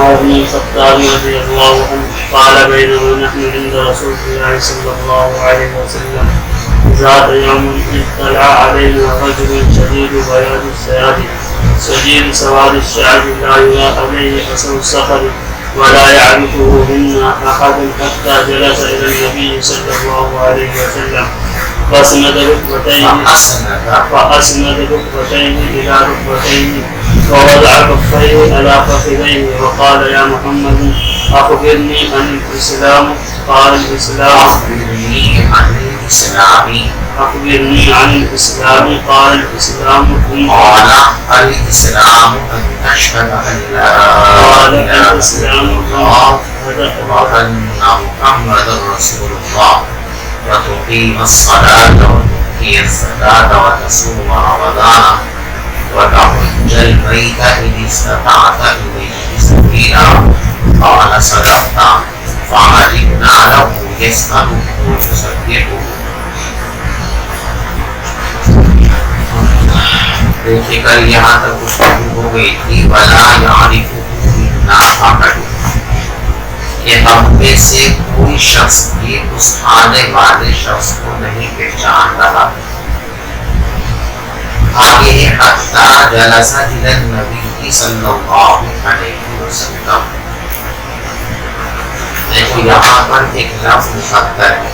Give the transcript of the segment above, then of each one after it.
عمر بن الخطاب رضي الله عنه قال بينما نحن عند رسول الله صلى الله عليه وسلم ذات يوم اطلع علينا رجل شديد بياض الثياب شديد سواد الشعر لا يرى عليه اثر السفر ولا يعرفه منا احد حتى جلس الى النبي صلى الله عليه وسلم فاسند ركبتين الى ركبتين ووضع كفيه على فخذيه وقال يا محمد اخبرني عن الاسلام. قال الاسلام أخبرني عن الإسلام. قال الإسلام أن تشهد أن لا إله إلا الله وأن محمدا رسول الله وتقيم الصلاة وتؤتي الزكاة وتصوم رمضان وتحج البيت إن استطعت إليه سبيلا. قال صدقت. فعجبنا له يسأله ويصدقه. دیکھے کل یہاں تک گفتگو ہو گئی تھی ولا یعرف منا احد کہ ہم میں سے کوئی شخص بھی اس آنے والے شخص کو نہیں پہچان رہا. آگے ہے حتی جلس الی النبی صلی اللہ علیہ وسلم. دیکھو یہاں پر ایک لفظ مقدر ہے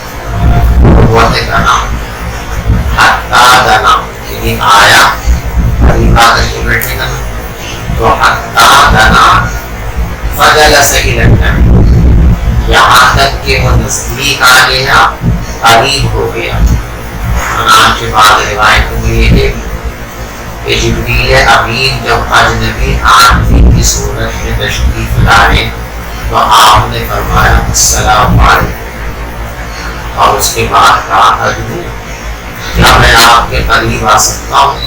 قوت کا نام حتی کا نام یعنی آیا عبادت کے بیٹھے گا تو حتی دنا فجلس الی النبی یہاں تک کہ وہ نزدیک آ گیا قریب ہو گیا. چنانچہ بعض روایتوں میں یہ ہے کہ جبریل امین جب اجنبی آدمی کی صورت میں تشریف لائے تو آپ نے فرمایا السلام علیکم اور اس کے بعد کہا اجنبی کیا میں آپ کے قریب آ سکتا ہوں؟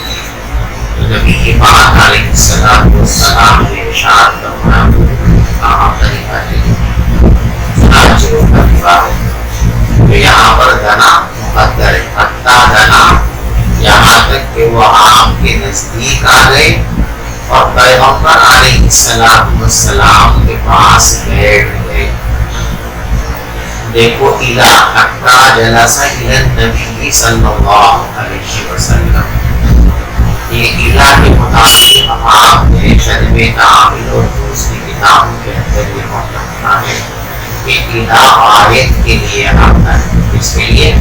نبی پاک علیہ السلام نے ارشاد فرمایا آپ قریب آئیے. چنانچہ وہ قریب آئے. تو یہاں پر دنا مقدر ہے حتی دنا یہاں تک کہ وہ آپ کے نزدیک آ گئے اور پیغمبر علیہ السلام کے پاس بیٹھ گئے. دیکھو الا حتی جلس الی النبی صلی اللہ علیہ وسلم. یہ الا کے مطابق آپ نے شرح تعامل اور دوسری کتابوں کے اندر یہ مطلب ہے کہ الا آیت کے لیے آتا ہے اس کے لیے.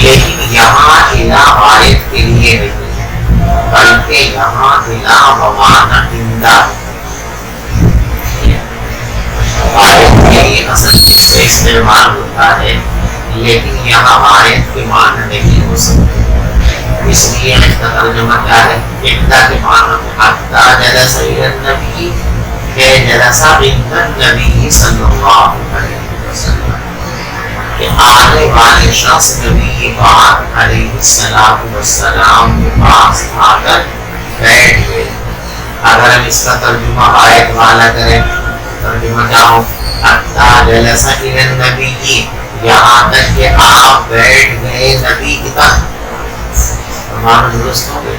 لیکن یہاں الا آیت کے لیے نہیں ہے بلکہ یہاں الا بمعنی عند آیت کے لیے اصل اس سے استعمال ہوتا ہے لیکن یہاں آیت کے معنی نہیں ہو سکتے. اس لیے اس کا ترجمہ کیا ہے عند کے معنی حتی جلس الی النبی کہ جلس عند النبی صلی اللہ علیہ وسلم کہ آنے والے شخص نبی پاک علیہ السلام کے پاس آ کر بیٹھ گئے. اگر ہم اس کا ترجمہ آیت والا کریں ترجمہ کیا ہو حتی جلس الی النبی یہاں تک کہ آپ بیٹھ گئے نبی کی طرف. معنی درست ہو گئے.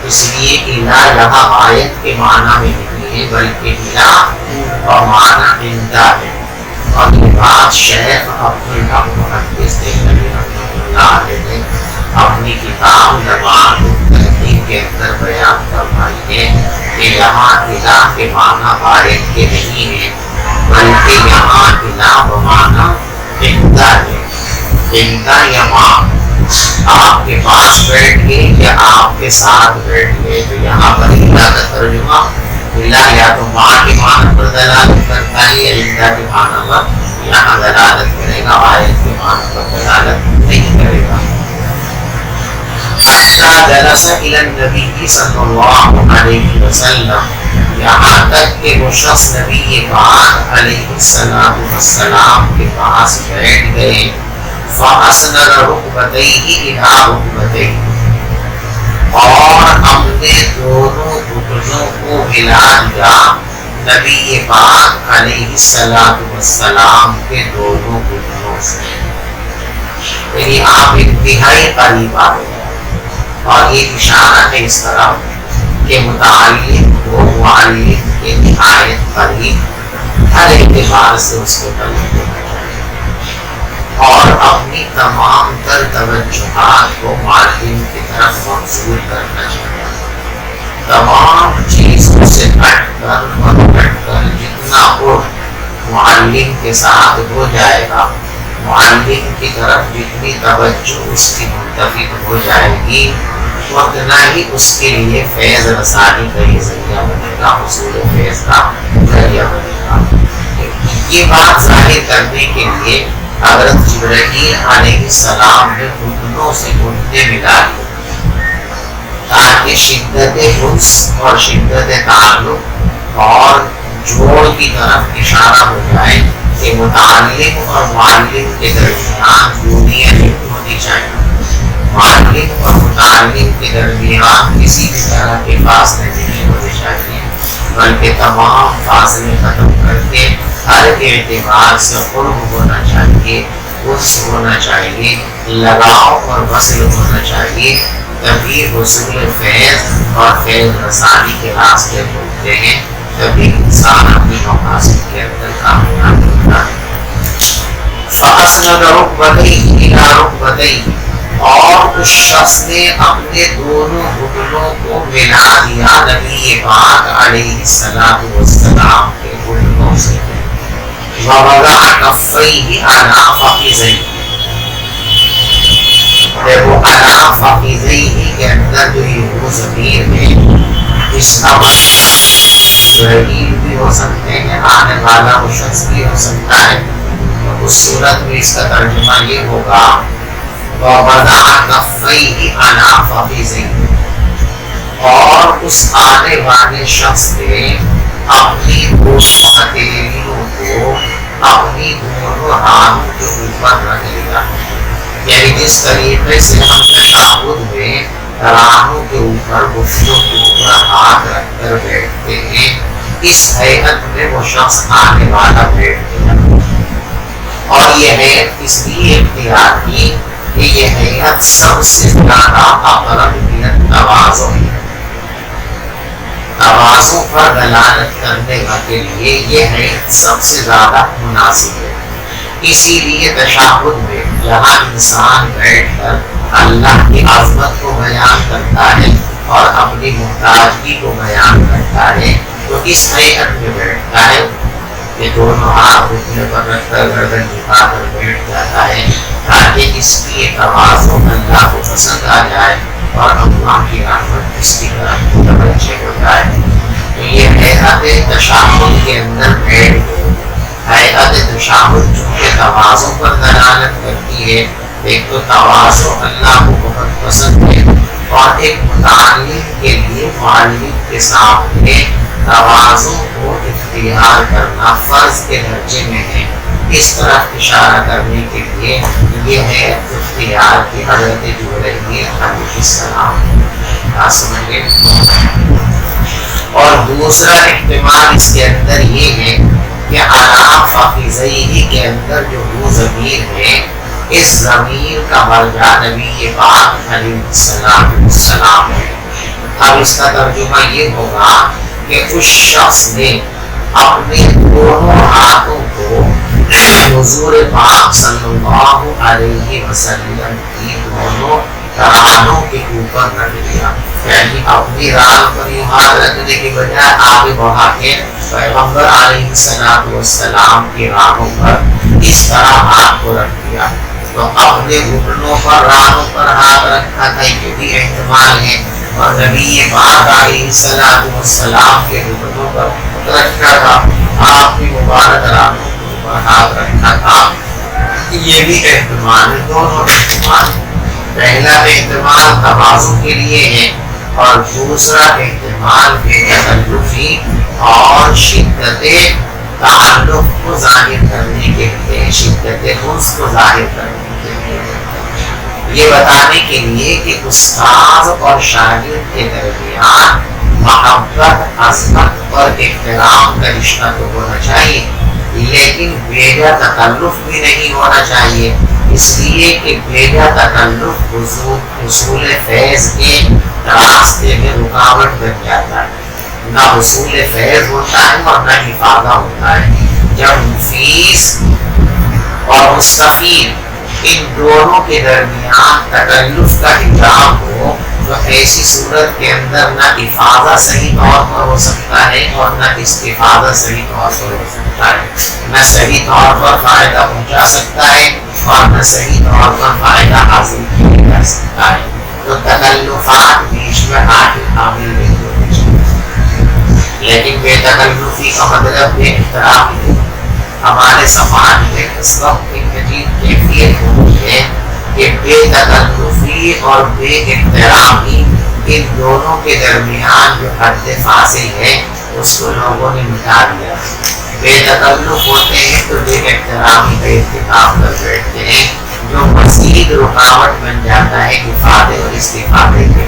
اس لیے الا یہاں آیت کے معنی میں نہیں ہے بلکہ الا اور معنی عند ہے. اور یہ بات شیخ عبدالحق محدث دہلوی رحمۃ اللہ علیہ نے اپنی کتاب زبان التحقیق کے اندر بیان فرمائی ہے کہ یہاں الا کے معنی آیت کے نہیں ہے بلکہ یہاں الا بمعنی عند ہے. عند یا ماں آپ کے پاس بیٹھ گئے یا آپ کے ساتھ بیٹھ گئے. تو یہاں پر الا کا ترجمہ الا یا تو ماں کے معنی پر دلالت کرتا ہے یا عند کے معنی پر یہاں دلالت کرے گا آیت کے معنی پر دلالت نہیں کرے گا. حتی جلس الی النبی صلی اللہ علیہ وسلم یہاں تک کہ وہ شخص نبی پاک علیہ السلام کے پاس بیٹھ گئے. فَأَسْنَدَ رُكْبَتَيْهِ إِلَىٰ رُكْبَتَيْهِ اور ہم نے دونوں گھٹنوں کو ملا دیا نبی پاک علیہ السلام کے دونوں گھٹنوں سے. یعنی آپ انتہائی قریب آ گئے اور یہ اشارہ ہے اس طرح کے متعلق وہ معلم کے نہایت قریب ہر اعتبار سے اس کو طلب دینا چاہیے اور اپنی تمام تر توجہات کو معلم کی طرف مبذول کرنا چاہیے. تمام چیزوں سے ہٹ کر اور ہٹ کر جتنا معلم کے ساتھ ہو جائے گا، معلم کی طرف جتنی توجہ اس کی منتقل ہو جائے گی اتنا ہی اس کے لیے فیض رسانی کا یہ ذریعہ بنے گا، حصول فیض کا ذریعہ بنے گا. یہ بات ظاہر کرنے کے لیے حضرت جبرائیل علیہ السلام نے گھٹنوں سے گھٹنے ملا تاکہ شدت حس اور شدت تعلق اور جوڑ کی طرف اشارہ ہو جائے کہ متعلم اور معلم کے درمیان دونیت ہونی چاہیے. معلم اور متعلم کے درمیان کسی بھی طرح کے فاصلے نہیں ہونے چاہیے، بلکہ تمام فاصلے ختم کر کے ہر اعتبار سے قرب ہونا چاہیے، اس ہونا چاہیے، لگاؤ اور وصل ہونا چاہیے. تبھی حصول فیض اور فیض رسانی کے راستے کھلتے ہیں، تبھی انسان اپنی مقاصد کے اندر کامیاب ہوتا ہے. فَأَسْنَدَ رُكْبَتَيْهِ إِلَىٰ رُكْبَتَيْهِ اور اس شخص نے اپنے دونوں گھٹنوں کو ملا دیا نبی پاک علیہ السلام کے گھٹنوں سے. وَوَضَعَ كَفَّيْهِ عَلَىٰ فَخِذَيْهِ وہ عَلَىٰ فَخِذَيْهِ کے اندر جو یہ ضمیر ہے اس کا مطلب بھی ہو سکتے ہیں، آنے والا وہ شخص بھی ہو سکتا ہے. اس صورت میں اس کا ترجمہ یہ ہوگا وَوَضَعَ كَفَّيْهِ عَلَىٰ فَخِذَيْهِ اور اس آنے والے شخص نے اپنی دونوں ہتھیلیوں کو اپنی دونوں ہاتھوں کے اوپر رکھ لیا. یعنی جس طریقے سے ہم تشہد میں رانوں کے اوپر گھٹنوں کے اوپر ہاتھ رکھ کر بیٹھتے ہیں، اس حیت میں وہ شخص آنے والا بیٹھ گیا. اور یہ حیت اس لیے اختیار کی کہ یہ حیت سب سے زیادہ اقرب من التواضع ہے. تواضع پر دلالت کرنے کے لیے یہ حیت سب سے زیادہ مناسب ہے. اسی لیے تشہد میں جہاں انسان بیٹھ کر اللہ کی عظمت کو بیان کرتا ہے اور اپنی محتاجگی کو بیان کرتا ہے تو اس حیت میں بیٹھتا ہے کہ دونوں ہاتھ گھٹنے پر رکھ کر گردن جھکا کر بیٹھ جاتا ہے تاکہ اس کی تواضع اللہ کو پسند آ جائے اور اللہ کی رحمت اس کی طرف متوجہ ہو جائے. تو یہ حیات تشہد کے اندر بیٹھ گئے. حیات تشہد چونکہ تواضع پر دلالت کرتی ہے، ایک تو تواضع اللہ کو بہت پسند ہے اور ایک متعلم کے لیے معلم کے سامنے تواضع کو اختیار کرنا فرض کے درجے میں ہے. اس طرف اشارہ کرنے کے لیے یہ ہے اختیار کی حضرت جبرائیل علیہ السلام کا سمجھے. اور دوسرا احتمال اس کے اندر یہ ہے کہ عَلَىٰ فَخِذَيْهِ کے اندر جو وہ ضمیر ہے، اس ضمیر کا مرجع نبی پاک علیہ السلام ہے. اب اس کا ترجمہ یہ ہوگا کہ اس شخص نے اپنے دونوں ہاتھوں کو حضور پاک صلی اللہ علیہ وسلم کی دونوں رانوں کے اوپر رکھ دیا. یعنی اپنی ران پر یوں ہاتھ رکھنے کے بجائے آگے بڑھا کے پیغمبر علیہ السلام کی رانوں پر اس طرح ہاتھ کو رکھ دیا. تو اپنے گھٹنوں پر رانوں پر ہاتھ رکھا تھا، یہ بھی احتمال ہے. اور نبی پاک علیہ السلام کے گھٹنوں پر رکھا تھا، آپ کی مبارک رانوں کے اوپر ہاتھ رکھا تھا، یہ بھی احتمال ہے. دونوں احتمال، پہلا احتمال تواضع کے لیے ہے اور دوسرا احتمال بے تکلفی اور شدت تعلق کو ظاہر کرنے کے لیے، شدت انس کو ظاہر کرنے کے لیے، یہ بتانے کے لیے کہ استاد اور شاگرد کے درمیان محبت، عظمت اور احترام کا رشتہ تو ہونا چاہیے، لیکن بے تکلف بھی نہیں ہونا چاہیے. اس لیے کہ بھیجا تکلف حصول فیض کے راستے میں رکاوٹ بن جاتا ہے، نہ حصول فیض ہوتا ہے اور نہ افادہ ہوتا ہے۔ جب مفیس اور مستفید ان دونوں کے درمیان تکلف کا حجاب ہو تو ایسی صورت کے اندر نہ افادہ صحیح طور پر ہو سکتا ہے اور نہ استفادہ صحیح طور پر ہو سکتا ہے، نہ صحیح طور پر فائدہ پہنچا سکتا ہے اور نہ صحیح طور پر فائدہ حاصل کیا جا سکتا ہے۔ تو تکلفات بیچ میں حامل نہیں ہونے چاہیے، لیکن بے تکلفی کا مطلب بے احترامی ہے۔ ہمارے سماج میں اس وقت ایک عجیب کیفیت ہوتی ہے کہ بے تکلفی اور بے احترامی ان دونوں کے درمیان جو حد فاصل ہے اس کو لوگوں نے مٹا دیا۔ بے تکلف ہوتے ہیں تو بے احترامی کا ارتکاب کر بیٹھتے ہیں، جو مزید رکاوٹ بن جاتا ہے افادے اور استفادے کے۔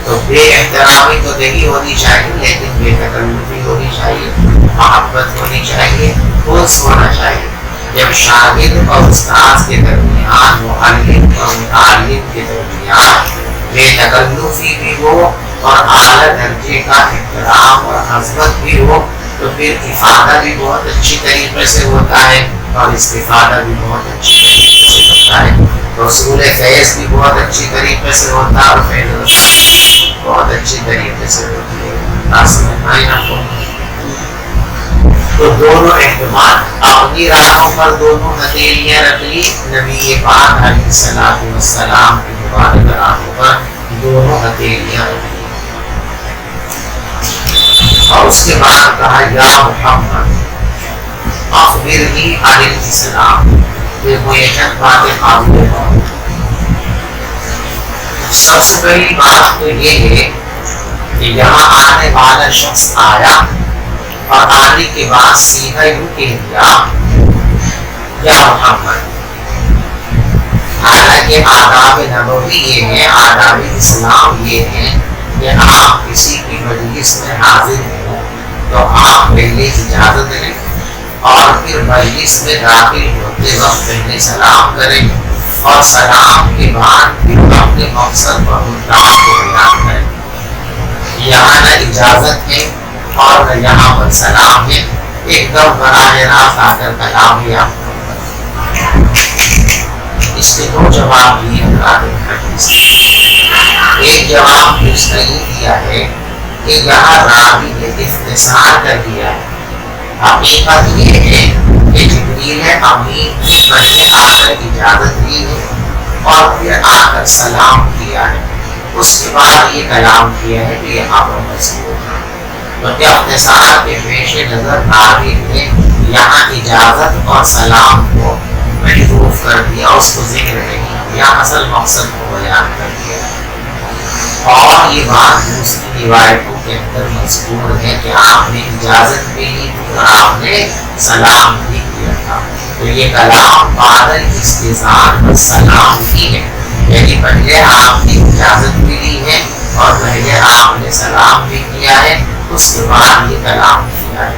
تو بے احترامی تو نہیں ہونی چاہیے، لیکن بے تکلفی ہونی چاہیے، محبت ہونی چاہیے، خلوص ہونا چاہیے۔ جب شاگرد اور استاد کے درمیان، معلم اور متعلم کے درمیان بے تکلفی بھی ہو اور اعلیٰ درجے کا احترام اور عظمت بھی ہو تو پھر افادہ بھی بہت اچھی طریقے سے ہوتا ہے اور استفادہ بھی بہت اچھی طریقے سے ہوتا ہے، حصول فیض بھی بہت اچھی طریقے سے ہوتا ہے اور فیض بہت اچھی طریقے سے ہوتی ہے۔ تو دونوں احتمال اپنی راہوں پر دونوں ہتھیلیاں رکھ لی، نبی پاک علیہ السلام کی مبارک راہوں پر دونوں ہتھیلیاں رکھ لی، اور اس کے بعد کہا یا محمد اخبرنی عن الاسلام۔ دیکھو یہ چند باتیں قابل غور۔ سب سے پہلی بات تو یہ ہے کہ یہاں آنے والا شخص آیا اور آنے کے بعد سیدھا یوں کہہ دیا یا محمد۔ حالانکہ آداب نبوی یہ ہے، آداب اسلام یہ ہے کہ آپ کسی کی مجلس میں حاضر ہوں تو آپ پہلے اجازت لیں اور پھر مجلس میں داخل ہوتے وقت پہلے سلام کریں اور سلام کے بعد پھر اپنے مقصد پر مدعا کو بیان کریں۔ یہاں نہ اجازت ہے اور نہ یہاں پر سلام ہے، ایک دم براہ راست آ کر کلام ہی آپ کو۔ اس کے دو جواب دیے حدیث۔ ایک جواب اس نے یہ دیا ہے کہ یہاں راوی نے اختصار کر دیا ہے۔ حقیقت یہ ہے کہ جبریل امین نے پہلے آ کر اجازت دی ہے اور پھر آ کر سلام کیا ہے، اس کے بعد یہ کلام کیا ہے کہ یہاں پر مذکور ہے۔ تو اختصار کے پیش نظر راوی نے یہاں اجازت اور سلام کو محفوظ کر دیا، اس کو ذکر نہیں کیا، اصل مقصد کو بیان کر دیا۔ اور یہ بات دوسری روایتوں کے اندر مذکور ہے کہ آپ نے اجازت بھی لی اور آپ نے سلام بھی کیا تھا۔ تو یہ کلام بعد الاستئذان والسلام ہی ہے، یعنی پہلے آپ نے اجازت بھی لی ہے اور پہلے آپ نے سلام بھی کیا ہے، اس کے بعد یہ کلام کیا ہے۔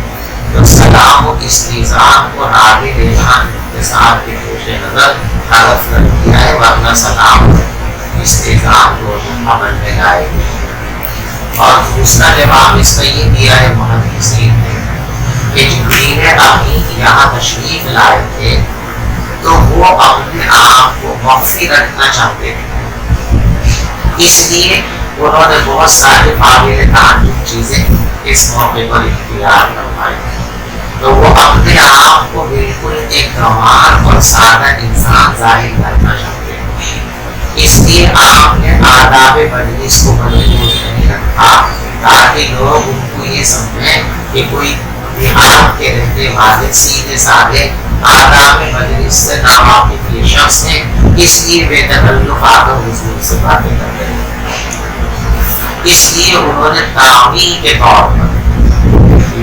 تو سلام و استئذان کو راوی نے یہاں اختصار کے پیش نظر حذف کر دیا ہے، ورنہ سلام استئذان کو عمل میں لائے گئے۔ اور دوسرا جواب اس کا یہ دیا ہے محدثین نے کہ جبریل امین یہاں تشریف لائے تھے تو وہ اپنے آپ کو مخفی رکھنا چاہتے تھے، اس لیے انہوں نے بہت سارے قابل تعجب چیزیں اس موقع پر اختیار کروائی۔ تو وہ اپنے آپ کو بالکل ایک گنوار اور سادہ انسان ظاہر کرنا چاہتے ہیں، اس لیے آپ نے آداب مجلس کو محفوظ نہیں رکھا تاکہ لوگ ان کو یہ سمجھیں کہ کوئی دیہات کے رہنے والے سیدھے سادے آداب مجلس سے ناواقف یہ شخص ہیں، اس لیے بے تکلف آ کر حضور سے باتیں کر رہے ہیں۔ اس لیے انہوں نے تعمیل کے طور پر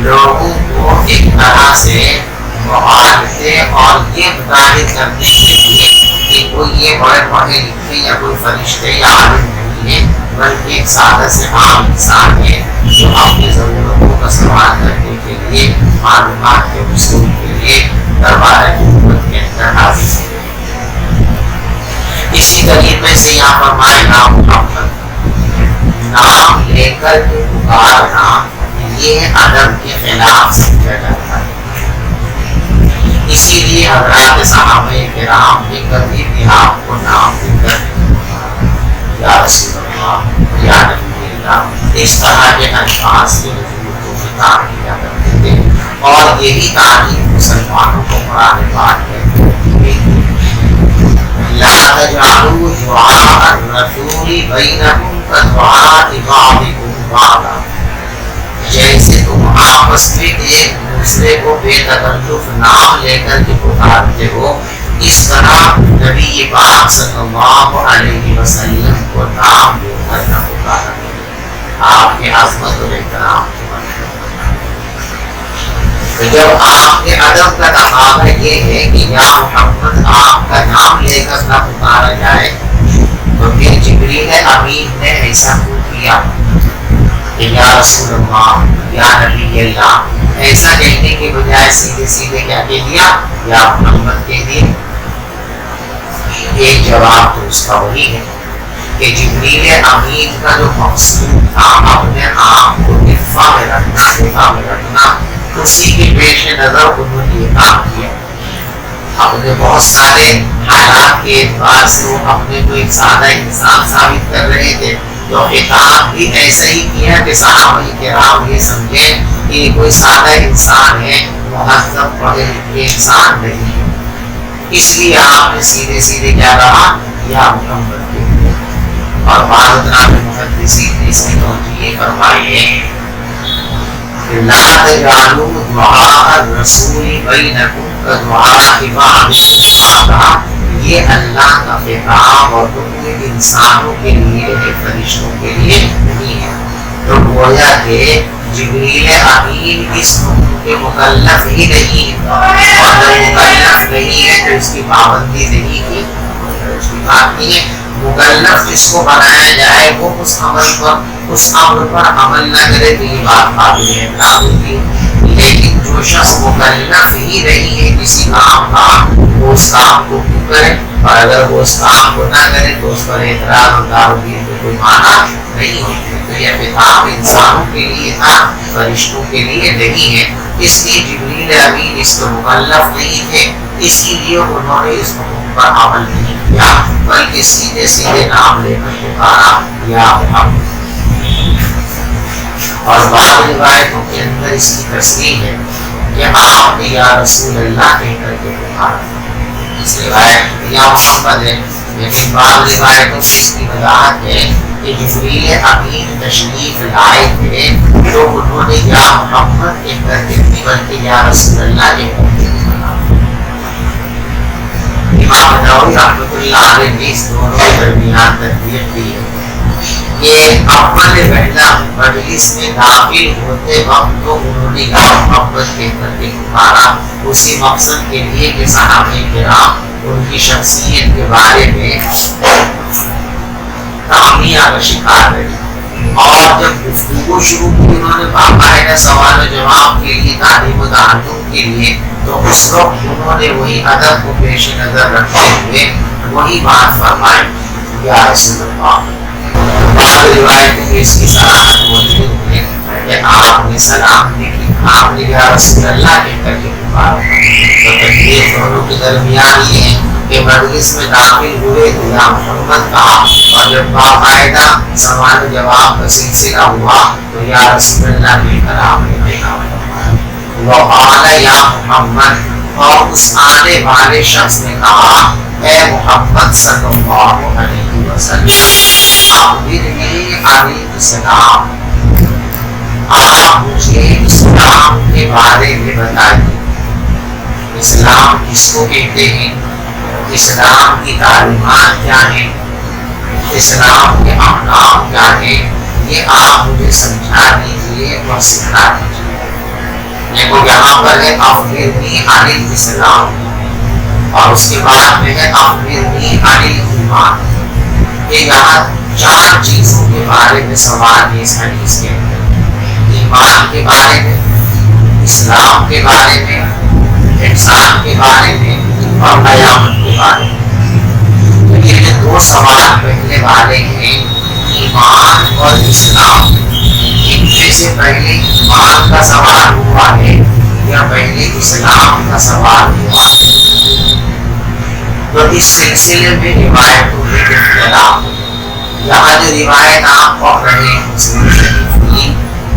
لوگوں کو ایک طرح سے مغالطے اور یہ ظاہر کرنے کے لیے کہ کوئی یہ بڑے پڑھے لکھے یا کوئی فرشتے یا عالم نہیں ہے، بلکہ ایک سادہ سے عام انسان ہے جو اپنی ضرورتوں کا سوال کرنے کے لیے، معلومات کے حصول کے لیے دربار حکومت کے اندر حاضر ہے۔ اسی طریقے سے یہاں فرمائے نام محمد، نام لے کر کے پکارنا یہ ادب کے خلاف سمجھا جاتا ہے. اسی لیے حضرات صحابہ کرام نے کبھی بھی آپ کو نام لے کر یا رسول اللہ یا نبی اللہ اس طرح کے الفاظ سے تعریف کیا کرتے تھے. اور یہی تعریف مسلمانوں کو قرآن پاک میں لا تجعلوا دعاء الرسول بینکم کدعاء بعضکم بعضا، جیسے تم آپس میں ایک دوسرے کو بے تکلف نام لے کر کے پکارتے ہو، اس طرح نبی پاک صلی اللہ علیہ وسلم کو نام لے کر نہ پکارا. آپ کے عظمت اور احترام کی بات. تو جب آپ کے ادب کا تقاضا یہ ہے کہ یا محمد آپ کا نام لے کر نہ پکارا جائے، تو پھر جبریل امین نے ایسا کیوں کیا کہ یا رسول اللہ یا نبی اللہ، ایسا کہنے کے بجائے سیدھے سیدھے کیا کہہ دیا؟ یا محمد کہہ دیا. ایک جواب تو اس کا وہی ہے کہ جبریل امین کا جو مقصود تھا اپنے آپ کو دفاع میں رکھنا، اسی کے پیش نظر انہوں نے یہ کام کیا. اپنے بہت سارے حالات کے اعتبار سے وہ اپنے کو ایک سادہ انسان ثابت کر رہے تھے، تو خطاب بھی ایسا ہی کیا کہ صحابہ کرام یہ سمجھیں کہ یہ کوئی سادہ انسان ہے، مہذب پڑھے لکھے انسان نہیں ہے. اس لیے آپ نے سیدھے سیدھے کیا کہا؟ یا محمد کے. اور بعض حضرات محدثین نے اس کی توجیہ فرمائی ہے لا تجعلوا دعاء الرسول بینکم کدعاء بعضکم بعضا، یہ اللہ کا پیغام اور کوئی انسانوں کے لیے فرشتوں کے لیے نہیں ہے. تو گویا کہ جبریل امین اس حکم کے مکلف ہی نہیں ہے، اور جب مکلف نہیں ہے تو اس کی پابندی نہیں کی. اس کی بات نہیں ہے. مکلف جس کو بنایا جائے وہ اس امر پر عمل نہ کرے تو یہ بات قابل اعتراض ہوگی. لیکن جو شخص مکلف ہی نہیں ہے کسی کام کا، وہ اس کام کو کیوں کرے؟ اور اگر وہ اس کام کو نہ کرے تو اس پر اعتراض اور داروی تو کوئی معنی نہیں ہوتی. تو یہ خطاب انسانوں کے لیے تھا، فرشتوں کے لیے نہیں ہے. اس لیے جبریل امین اس کو مکلف نہیں تھے، اسی لیے انہوں نے اس حکم پر عمل نہیں کیا، بلکہ سیدھے سیدھے نام لے کر پکارا یا محمد. اور بعض روایتوں کے اندر اس کی تصریح ہے کہ آپ نے یا رسول اللہ کہہ کر کے پکارا. اس روایت میں یا محمد ہے، لیکن بعض روایتوں میں اس کی وضاحت ہے کہ جبریل امین تشریف لائے تھے تو انہوں نے یا محمد کہہ کر کے نہیں بلکہ یا رسول اللہ کہہ کر کے پکارا. امام نووی رحمۃ اللہ علیہ نے اس دونوں کے درمیان ترتیب دی ہے کہ اول پہلا مجلس میں داخل ہوتے وقت تو انہوں نے یا محمد کہہ کر کے پکارا، اسی مقصد کے لیے کہ صحابہ کرام ان کی شخصیت کے بارے میں تعمیہ کا شکار رہے. اور جب گفتگو شروع کی انہوں نے باقاعدہ سوال و جواب کے لیے تعلیم و تعلم کے لیے، تو اس وقت انہوں نے وہی ادب کو پیش نظر رکھتے ہوئے وہی بات فرمائی یا رسول اللہ. بعض روایتوں میں اس کی صراحت موجود ہے کہ آپ نے سلام دی کہ آپ نے یا رسول اللہ کہہ کر کے پکارا. تو تکلیف دونوں کے درمیان یہ ہے کہ مجلس میں داخل ہوئے تو یا محمد کہا، اور جب باقاعدہ سوال و جواب کا سلسلہ ہوا تو یا رسول اللہ کہہ کر آپ نے پیغام فرمایا. وقال یا محمد، اور اس آنے والے شخص نے کہا اے محمد صلی اللہ علیہ وسلم، اخبرنی عن الاسلام، آپ مجھے اسلام کے بارے میں بتائیے. اسلام کس کو کہتے ہیں؟ اسلام کی تعلیمات کیا ہیں؟ اسلام کے احکام کیا ہیں؟ یہ آپ مجھے سمجھا دیجیے اور سکھا دیجیے. لیکن یہاں پر ہے اخبرنی عن الاسلام، اور اس کے بعد میں ہے اخبرنی عن الایمان. یہ یہاں چار چیزوں کے بارے میں سوال ہے اس حدیث کے اندر. ایمان کے بارے میں، اسلام کے بارے میں، احسان کے بارے میں اور قیامت کے بارے میں. یہ دو سوال پہلے والے ہیں ایمان اور اسلام، ان میں سے پہلے ایمان کا سوال ہوا ہے یا پہلے اسلام کا سوال ہوا ہے؟ تو اس سلسلے میں روایتوں میں اختلاف ہے۔ یہاں جو روایت آپ پڑھ رہے ہیں مسلم شریف کی،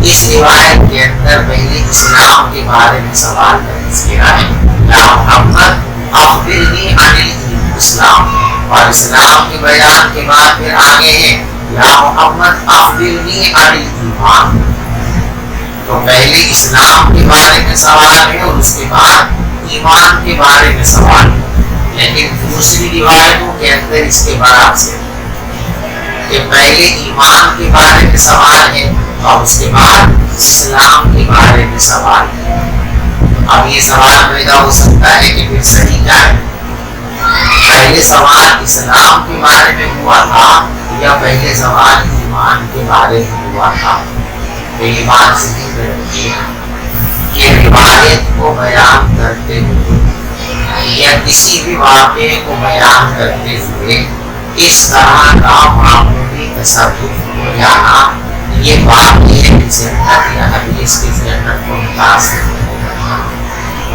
اس روایت کے اندر پہلے اسلام کے بارے میں سوال درج کیا ہے، یا محمد اخبرنی عن الاسلام، اور اسلام کے بیان کے بعد پھر آگے ہے یا محمد اخبرنی عن الایمان۔ تو پہلے اسلام کے بارے میں سوال ہے اور اس کے بعد ایمان کے بارے میں سوال ہے، لیکن دوسری روایتوں کے اندر اس کے برعکس ہے کہ پہلے ایمان کے بارے میں سوال ہے اور اس کے بعد اسلام کے بارے میں سوال ہے۔ اب یہ سوال پیدا ہو سکتا ہے کہ پھر صحیح کیا ہے، پہلے سوال اسلام کے بارے میں ہوا تھا یا پہلے سوال ایمان کے بارے میں ہوا تھا؟ تو یہ بات ذہن میں رکھیے کہ روایت کو بیان کرتے ہوئے یا کسی بھی واقعے کو بیان کرتے ہوئے اس طرح کا معمولی تصرف ہو جانا یہ واقعے کی صحت یا حدیث کی صحت کو متاثر کرتا ہے۔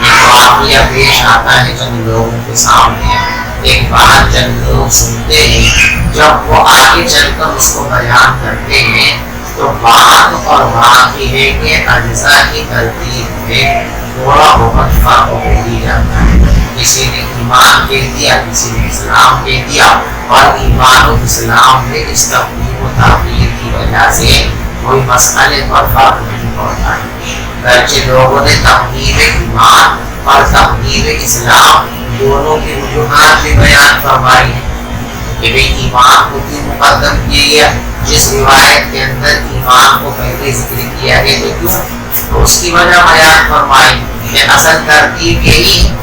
ایک واقعہ پیش آتا ہے چند لوگوں کے سامنے، ایک بات چند لوگ سنتے ہیں، جب وہ آگے چل کر اس کو بیان کرتے ہیں تو بات اور واقعے کے اجزاء کی ترتیب میں تھوڑا بہت فرق ہو ہی جاتا ہے۔ کسی نے ایمان کہہ دیا، کسی نے اسلام کہہ دیا، اور ایمان و اسلام میں اس تقدیم و تاخیر کی وجہ سے کوئی مسئلے پر فرق نہیں پڑتا ہے۔ گرچہ لوگوں نے تقدیم ایمان اور تقدیم اسلام دونوں کی وجوہات بھی بیان فرمائی ہیں کہ بھئی ایمان کو کیوں مقدم کیا گیا، جس روایت کے اندر ایمان کو پہلے ذکر کیا گیا تو کیوں، تو اس کی وجہ بیان فرمائی کہ اصل ترتیب یہی ہے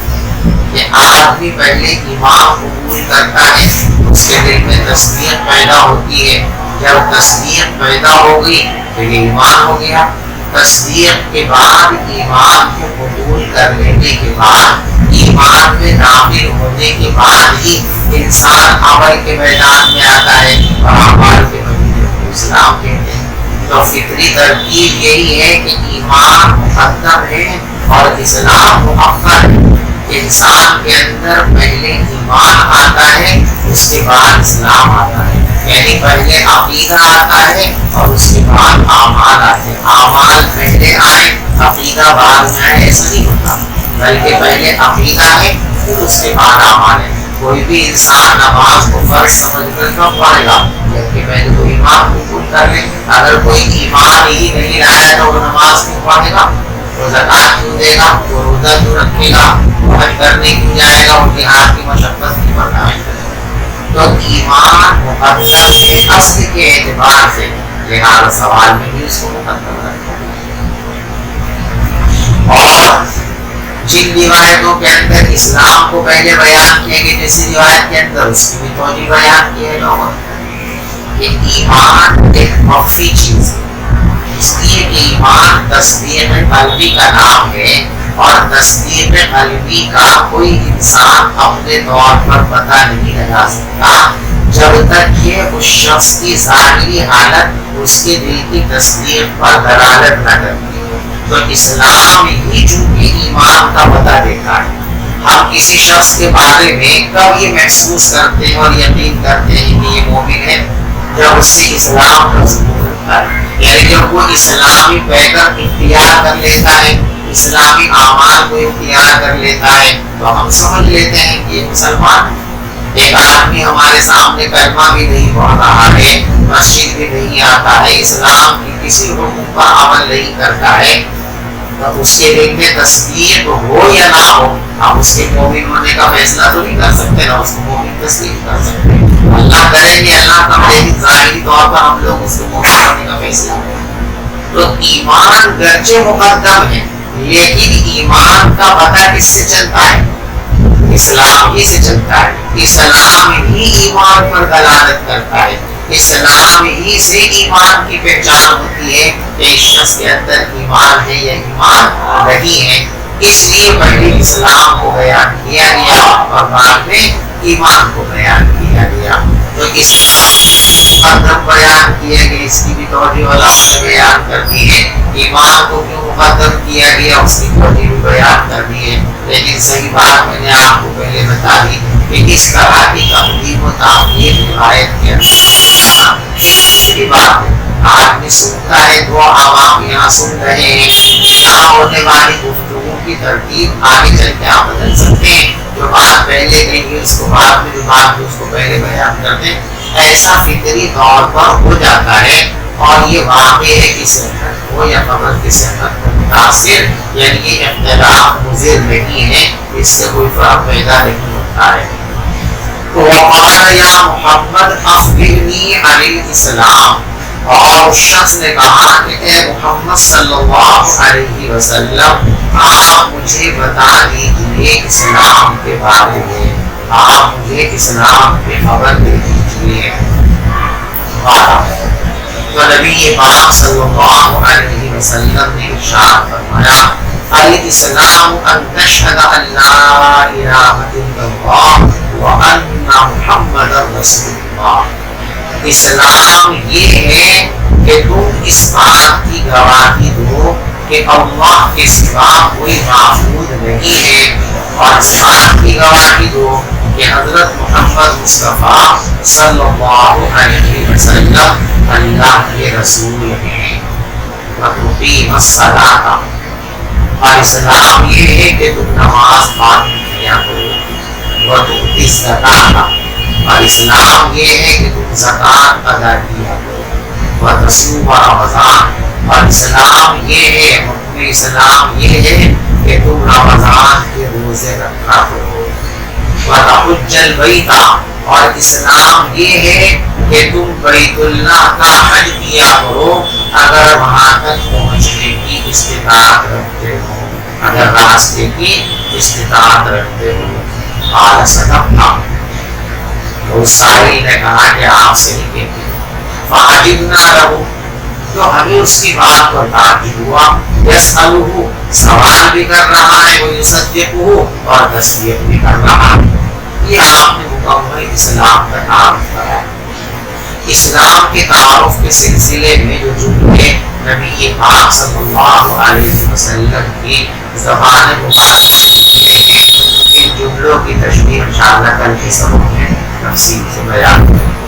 کہ آدمی پہلے ایمان قبول کرتا ہے، اس کے دل میں تصدیق پیدا ہوتی ہے، جب تصدیق پیدا ہو گئی تو یہ ایمان ہو گیا۔ تصدیق کے بعد ایمان کو قبول کر لینے کے بعد ایمان میں داخل ہونے کے بعد ہی انسان عمل کے میدان میں آتا ہے اور اعمال کے مدینے کو اسلام کہتے ہیں۔ تو فطری ترتیب یہی ہے کہ ایمان مقدم ہے اور اسلام مؤخر ہے۔ انسان کے اندر پہلے ایمان آتا ہے، اس کے بعد اسلام آتا ہے، یعنی پہلے عقیدہ آتا ہے اور اس کے بعد اعمال آتے ہیں۔ اعمال پہلے آئے عقیدہ بعد میں آئے، ایسا نہیں ہوتا، بلکہ پہلے عقیدہ ہے پھر اس کے بعد اعمال ہے۔ کوئی بھی انسان نماز کو فرض سمجھ کر کب پڑھے گا، جبکہ پہلے تو ایمان قبول کر لے۔ اگر کوئی ایمان ہی نہیں لایا تو وہ نماز کیوں پڑھے گا، وہ زکات کیوں دے گا، وہ روزہ کیوں رکھے گا، حج کرنے کیوں جائے گا، وہ جہاد کی مشقت کیوں برداشت کرے گا۔ تو ایمان مقدم ہے اصل کے اعتبار سے، لہذا سوال میں بھی اس کو مقدم رکھا۔ اور جن روایتوں کے اندر اسلام کو پہلے بیان کیا گیا، جیسی روایت کے اندر اس کی بھی توجہ بیان کی ہے لوگوں کہ ایمان ایک مخفی چیز ہے، اس لیے کہ ایمان تصدیق قلبی کا نام ہے، اور تصدیق قلبی کا کوئی انسان اپنے طور پر پتہ نہیں لگا سکتا جب تک کہ اس شخص کی ظاہری حالت اس کے دل کی تصدیق پر دلالت نہ کرتی۔ تو اسلام ہی چونکہ ایمان کا پتہ دیتا ہے۔ ہم کسی شخص کے بارے میں کب یہ محسوس کرتے ہیں اور یقین کرتے ہیں کہ یہ مومن ہے، جب اس سے اسلام کا ثبوت ہوتا ہے، یعنی جب وہ اسلامی پیغام اختیار کر لیتا ہے، اسلامی اعمال کو اختیار کر لیتا ہے، تو ہم سمجھ لیتے ہیں کہ یہ مسلمان ہے۔ ایک آدمی ہمارے سامنے کلمہ بھی نہیں پڑھ رہا ہے، مسجد بھی نہیں آتا ہے، اسلام کی کسی حکم پر عمل نہیں کرتا ہے، تو اس کے دل میں تصدیق ہو یا نہ ہو، ہم اس کے مومن ہونے کا فیصلہ تو نہیں کر سکتے، نہ اس کو مومن تسلیم کر سکتے۔ اللہ کرے کہ اللہ کا لیکن ظاہری طور پر ہم لوگ اس کو مومن ہونے کا فیصلہ کریں۔ تو ایمان گرچہ مقدم ہے، لیکن ایمان کا پتہ کس سے چلتا ہے؟ اسلام ہی سے چلتا ہے۔ اسلام ہی ایمان پر دلالت کرتا ہے، اسلام ہی سے ایمان کی پہچان ہوتی ہے کہ ایک شخص کے اندر ایمان ہے یا ایمان نہیں ہے۔ اس لیے پہلے اسلام کو بیان کیا گیا اور بعد میں ایمان کو بیان کیا گیا۔ تو مقدم بیان کیا گیا، اس کی بھی توجہ علماء نے بیان کر دی ہے. ایمان کو کیوں مقدم کیا گیا اس کی توجہ بھی بیان کر دی ہے. لیکن صحیح بات میں نے آپ کو پہلے بتا دی کہ اس طرح کی تقدیم و تاخیر روایت کے اندر صحیح بات ہے. آدمی سنتا ہے، دو عوام یہاں سن رہے ہیں، یہاں ہونے والی گفتگو کی ترتیب آگے چل کے آپ بدل سکتے ہیں. جو بات پہلے کہیں گے اس کو بعد میں، جو بات اس کو پہلے بیان کر دیں. ایسا فطری طور پر ہو جاتا ہے. اور یہ واقع ہے کہ صحت ہو یا خبر کی صحت کو متاثر، یعنی یہ اختلاف مضر نہیں ہے، اس سے کوئی فرق پیدا نہیں ہوتا ہے. تو وقال یا محمد اخبرنی علیہ السلام، اور اس شخص نے کہا کہ اے محمد صلی اللہ علیہ وسلم آپ مجھے بتا دیجئے اسلام کے بارے میں، آپ مجھے اسلام کی خبر دے دیجئے. تو نبی پاک صلی اللہ علیہ وسلم نے ارشاد فرمایا الاسلام ان تشهد ان لا الہ الا اللہ وان محمد رسول اللہ. اسلام یہ ہے کہ تم اس بات کی گواہی دو کہ اللہ کے سوا کوئی معبود نہیں ہے، اور اس بات کی گواہی دو کہ حضرت محمد مصطفیٰ صلی اللہ علیہ وسلم اللہ کے رسول ہیں. وتقیم الصلاۃ، اور اسلام یہ ہے کہ تم نماز قائم کیا کرو. وتؤتی الزکاۃ، اور اسلام یہ ہے کہ تم زکات ادا کیا کرو. وتصوم رمضان، اور اسلام یہ ہے، حکم اسلام یہ ہے کہ تم رمضان کے روزے رکھا کرو. وتحج البیت، اور اسلام یہ ہے کہ تم بیت اللہ کا حج کیا کرو اگر وہاں تک پہنچنے کی استطاعت رکھتے ہو، اگر راستے کی استطاعت رکھتے ہو. قال صدقت، تو سائل نے کہا کہ آپ صحیح کہتے ہیں. فعجبنا له، تو ہمیں اس کی بات پر تعجب ہوا. یسألہ، سوال بھی کر رہا ہے، وہ یصدقہ، اور تصدیق بھی کر رہا ہے. یہ آپ نے مکمل اسلام کا تعارف کرایا. اسلام کے تعارف کے سلسلے میں جو جملے نبی پاک صلی اللہ علیہ وسلم کی زبان مبارک میں ہیں، ان جملوں کی تشریح انشاءاللہ کل کے سبق میں تفصیل سے بیان کریں.